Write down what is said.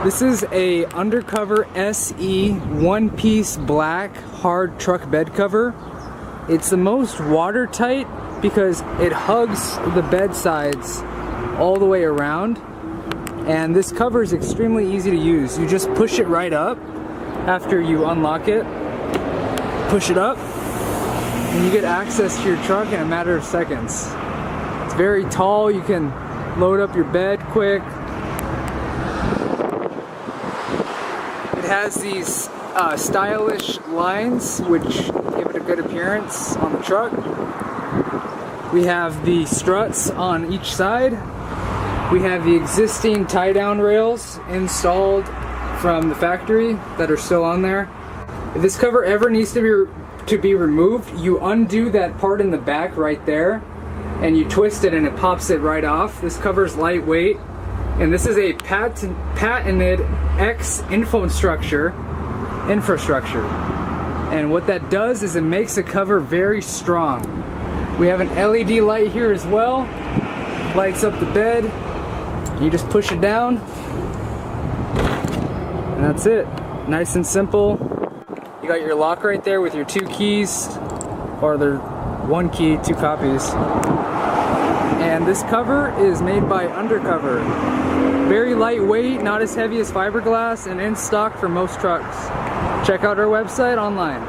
This is a UnderCover SE one-piece black hard truck bed cover. It's the most watertight because it hugs the bed sides all the way around. And this cover is extremely easy to use. You just push it right up after you unlock it. Push it up, and you get access to your truck in a matter of seconds. It's very tall. You can load up your bed quick. It has these stylish lines which give it a good appearance on the truck. We have the struts on each side. We have the existing tie-down rails installed from the factory that are still on there. If this cover ever needs to be removed, you undo that part in the back right there and you twist it and it pops it right off. This cover is lightweight, and this is a patented X infrastructure. And what that does is it makes the cover very strong. We have an LED light here as well. Lights up the bed. You just push it down, and that's it. Nice and simple. You got your lock right there with your 2 keys, or they're 1 key, 2 copies. And this cover is made by UnderCover. Very lightweight, not as heavy as fiberglass, and in stock for most trucks. Check out our website online.